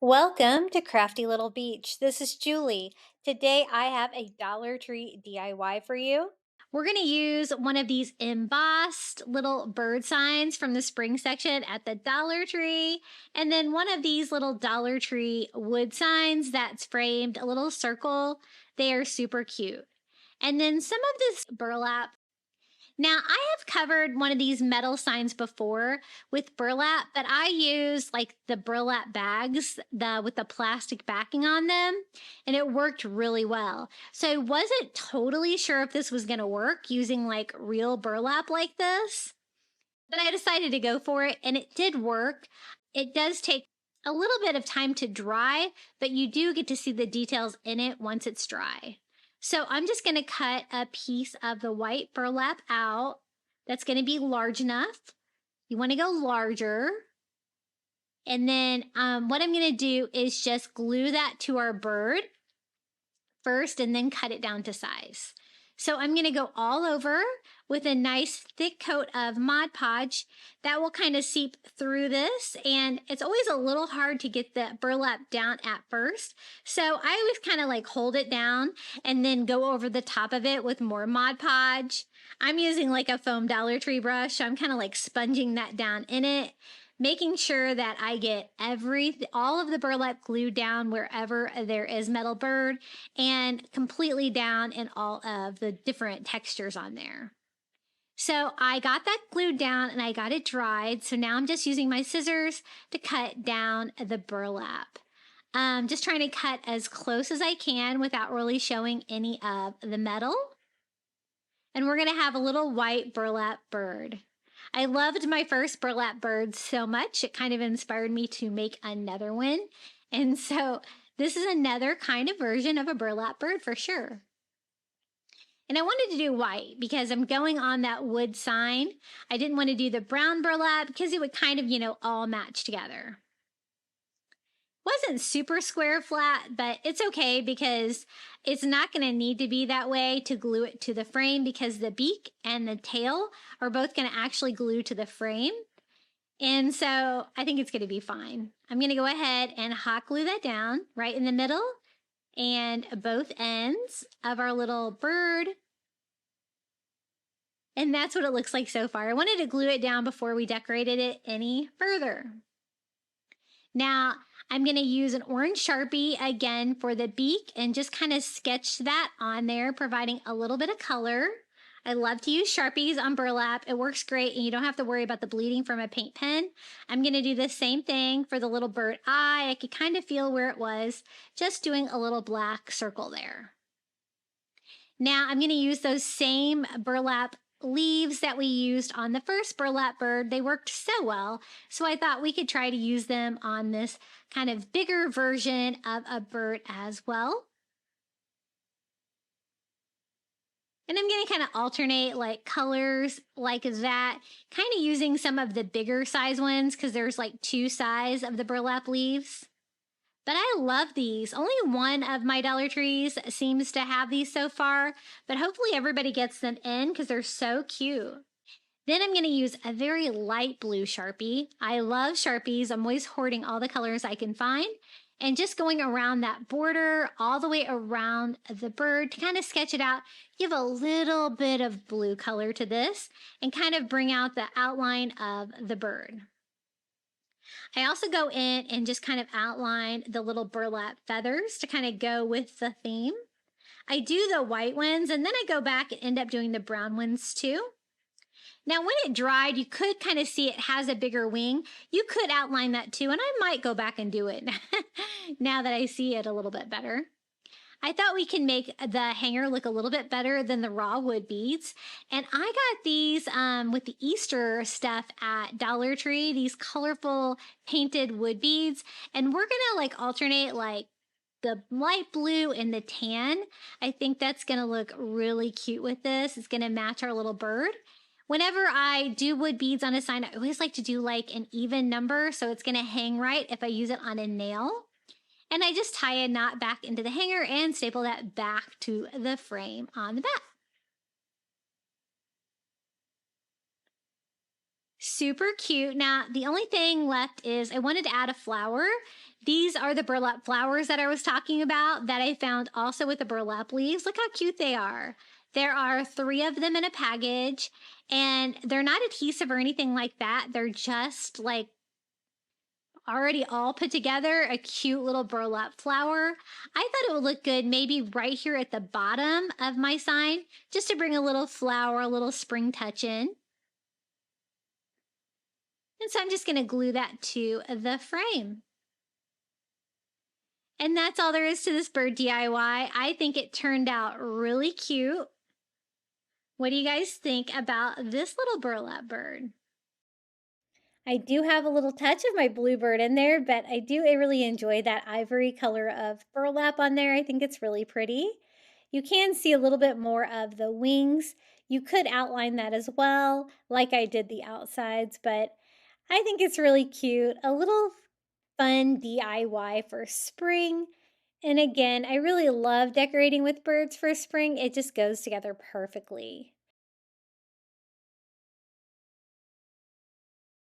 Welcome to Crafty Little Beach. This is Julie. Today I have a Dollar Tree DIY for you. We're going to use one of these embossed little bird signs from the spring section at the Dollar Tree, and then one of these little Dollar Tree wood signs that's framed a little circle. They are super cute. And then some of this burlap. Now, I have covered one of these metal signs before with burlap, but I use like the burlap bags with the plastic backing on them, and it worked really well. So I wasn't totally sure if this was going to work using like real burlap like this, but I decided to go for it, and it did work. It does take a little bit of time to dry, but you do get to see the details in it once it's dry. So I'm just going to cut a piece of the white burlap out that's going to be large enough. You want to go larger. And then what I'm going to do is just glue that to our bird first and then cut it down to size. So I'm going to go all over with a nice thick coat of Mod Podge that will kind of seep through this. And it's always a little hard to get the burlap down at first. So I always kind of like hold it down and then go over the top of it with more Mod Podge. I'm using like a foam Dollar Tree brush. So I'm kind of like sponging that down in it, making sure that I get all of the burlap glued down wherever there is metal bird and completely down in all of the different textures on there. So I got that glued down and I got it dried. So now I'm just using my scissors to cut down the burlap. Just trying to cut as close as I can without really showing any of the metal. And we're going to have a little white burlap bird. I loved my first burlap bird so much, it kind of inspired me to make another one. And so this is another kind of version of a burlap bird for sure. And I wanted to do white because I'm going on that wood sign. I didn't want to do the brown burlap because it would kind of, all match together. Wasn't super square flat, but it's okay because it's not going to need to be that way to glue it to the frame because the beak and the tail are both going to actually glue to the frame. And so I think it's going to be fine. I'm going to go ahead and hot glue that down right in the middle and both ends of our little bird. And that's what it looks like so far. I wanted to glue it down before we decorated it any further. Now, I'm going to use an orange Sharpie again for the beak and just kind of sketch that on there, providing a little bit of color. I love to use Sharpies on burlap. It works great and you don't have to worry about the bleeding from a paint pen. I'm going to do the same thing for the little bird eye. I could kind of feel where it was, just doing a little black circle there. Now I'm going to use those same burlap leaves that we used on the first burlap bird. They worked so well, so I thought we could try to use them on this kind of bigger version of a bird as well. And I'm going to kind of alternate like colors like that, kind of using some of the bigger size ones because there's like two size of the burlap leaves. But I love these. Only one of my Dollar Trees seems to have these so far, but hopefully everybody gets them in because they're so cute. Then I'm going to use a very light blue Sharpie. I love Sharpies. I'm always hoarding all the colors I can find. And just going around that border all the way around the bird to kind of sketch it out, give a little bit of blue color to this and kind of bring out the outline of the bird. I also go in and just kind of outline the little burlap feathers to kind of go with the theme. I do the white ones and then I go back and end up doing the brown ones too. Now, when it dried, you could kind of see it has a bigger wing. You could outline that too, and I might go back and do it now that I see it a little bit better. I thought we can make the hanger look a little bit better than the raw wood beads. And I got these with the Easter stuff at Dollar Tree, these colorful painted wood beads. And we're going to like alternate like the light blue and the tan. I think that's going to look really cute with this. It's going to match our little bird. Whenever I do wood beads on a sign, I always like to do like an even number so it's going to hang right if I use it on a nail. And I just tie a knot back into the hanger and staple that back to the frame on the back. Super cute. Now, the only thing left is I wanted to add a flower. These are the burlap flowers that I was talking about that I found also with the burlap leaves. Look how cute they are. There are 3 of them in a package, and they're not adhesive or anything like that. They're just like already all put together, a cute little burlap flower. I thought it would look good maybe right here at the bottom of my sign, just to bring a little flower, a little spring touch in. And so I'm just going to glue that to the frame. And that's all there is to this bird DIY. I think it turned out really cute. What do you guys think about this little burlap bird? I do have a little touch of my bluebird in there, but I do really enjoy that ivory color of burlap on there. I think it's really pretty. You can see a little bit more of the wings. You could outline that as well, like I did the outsides, but I think it's really cute. A little fun DIY for spring. And again, I really love decorating with birds for spring. It just goes together perfectly.